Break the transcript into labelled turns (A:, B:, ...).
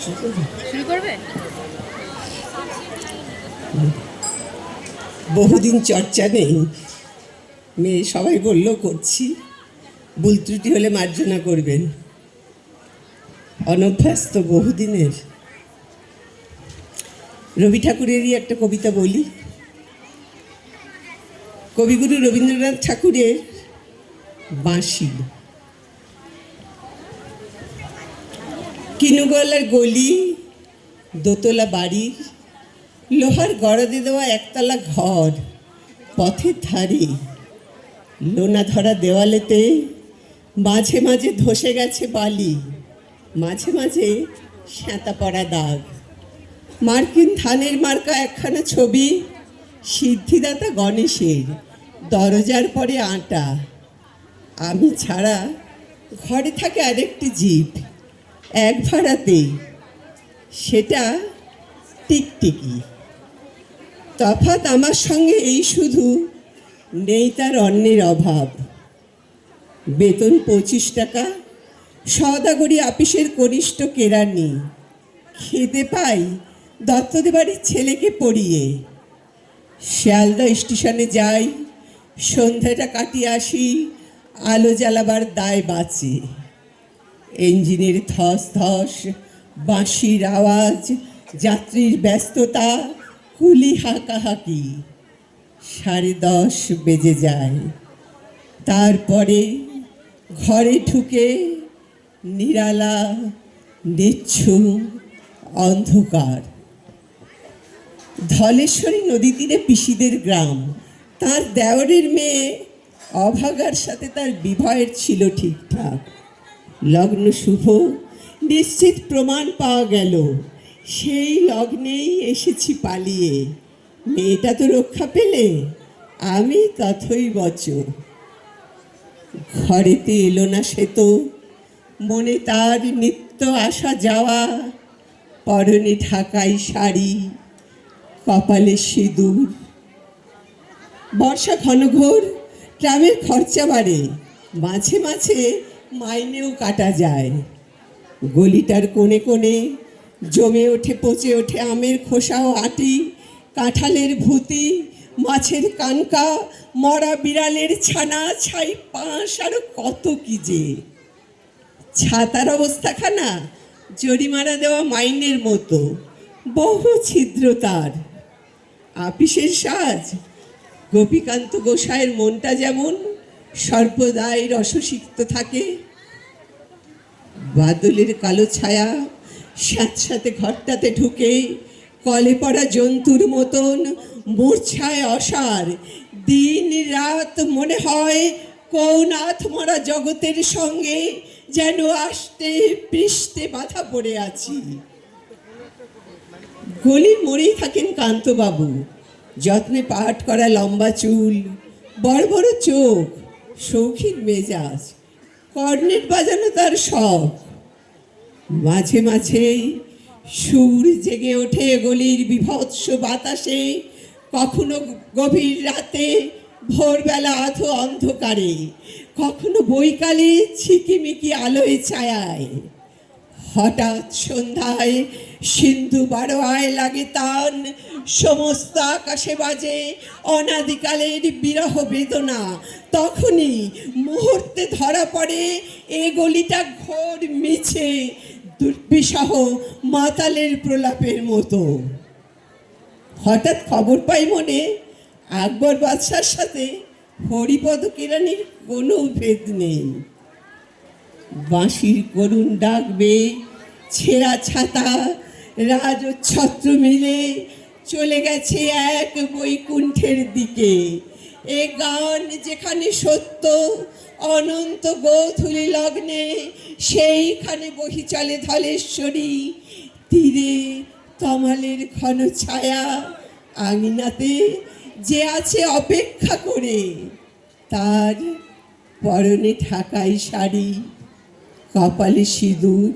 A: শুরু করবে?
B: বহুদিন চর্চা নেই, মেয়ে সবাই বললো করছি, ভুল ত্রুটি হলে মার্জনা করবেন। অনভ্যাস তো বহুদিনের। রবি ঠাকুরেরই একটা কবিতা বলি। কবিগুরু রবীন্দ্রনাথ ঠাকুরের বাঁশি। কিনুগলার গলি, দোতলা বাড়ি, লোহার গড়াদে দেওয়া একতলা ঘর, পথের ধারে লোনা ধরা দেওয়ালেতে মাঝে মাঝে ধসে গেছে বালি, মাঝে মাঝে শ্যাঁতা পড়া দাগ। মার্কিন ধানের মার্কা একখানা ছবি, সিদ্ধিদাতা গণেশের, দরজার পরে আটা। আমি ছাড়া ঘরে থাকে আরেকটি জীব, এক ভাড়াতে, সেটা টিকটিকি। তফাৎ আমার সঙ্গে এই শুধু, নেই তার অন্যের অভাব। বেতন 25 টাকা, সওদাগরি আপিসের কনিষ্ঠ কেরানি। খেতে পাই দত্তদের বাড়ির ছেলেকে পড়িয়ে। শিয়ালদা স্টেশনে যাই, সন্ধ্যাটা কাটিয়ে আসি, আলো জ্বালাবার দায় বাঁচে। ইঞ্জিনের ধস ধস, বাঁশির আওয়াজ, যাত্রীর ব্যস্ততা, কুলি হাঁকাহাঁকি। 10:30 বেজে যায়। তারপরে ঘরে ঢুকে নিরালা, নিচ্ছুম অন্ধকার। ধলেশ্বরী নদী তীরে পিসিদের গ্রাম। তার দেওরের মেয়ে অভাগার সাথে তার বিবাহের ছিল ঠিকঠাক। লগ্ন শুভ, নিশ্চিত প্রমাণ পাওয়া গেল। সেই লগ্নেই এসেছি পালিয়ে। মেয়েটা তো রক্ষা পেলে, আমি তথই বচ। ঘরেতে এলো না সে তো, মনে তার নিত্য আসা যাওয়া। পরনে ঢাকাই শাড়ি, কপালে সিঁদুর। বর্ষা ঘনঘোর, ট্রামের খরচা বাড়ে, মাঝে মাঝে মাইনেও কাটা যায়। গলিটার কোণে কোণে জমে ওঠে, পচে ওঠে আমের খোসা ও আটি, কাঁঠালের ভুতি, মাছের কানকা, মরা বিড়ালের ছানা, ছাই পাঁশ, আরো কত কি যে। ছাতার অবস্থাখানা জরিমানা দেওয়া মাইনের মতো, বহু ছিদ্র তার। আপিসের সাজ, গোপীকান্ত গোসাইয়ের মনটা যেমন সর্বদাই রসসিক্ত থাকে। বাদলের কালো ছায়া স্যাঁতস্যাঁতে ঘরটাতে ঢুকে, কলে পড়া জন্তুর মতন মূর্ছায় অসার। দিন রাত মনে হয় কোন আত্মরা জগতের সঙ্গে যেন আষ্টে পৃষ্ঠে বাধা পড়ে আছি। গলির মোড়েই থাকেন কান্তবাবু, যত্নে পাট করা লম্বা চুল, বড় বড় চোখ, শৌখিন মেজাজ। কর্নেট বাজানো তার শখ। মাঝে মাঝেই সুর জেগে ওঠে গলির বিভৎস বাতাসে, কখনো গভীর রাতে, ভোরবেলা আধো অন্ধকারে, কখনো বৈকালে ঝিকিমিকি আলোয় ছায়ায়। হঠাৎ সন্ধ্যায় সিন্ধু বারোয়ায় লাগে তান, সমস্ত আকাশে বাজে অনাদিকালের বিরহ বেদনা। তখনই মুহূর্তে ধরা পড়ে এ গলিটা ঘোর মিছে, দুর্বিষহ মাতালের প্রলাপের মতো। হঠাৎ খবর পাই মনে, আকবর বাদশার সাথে হরিপদ কেরানির কোনো ভেদ নেই। বাঁশির করুণ ডাকবে, ছেঁড়া ছাতা, রাজছত্র মিলে চলে গেছে এক বৈকুণ্ঠের দিকে। এ গান যেখানে সত্য, অনন্ত গোধূলি লগ্নে সেইখানে বহি চলে ধলেশ্বরী। তীরে তমালের ঘন ছায়া, আঙিনাতে যে আছে অপেক্ষা করে, তার পরনে ঢাকাই শাড়ি, কপালে সিঁদুর।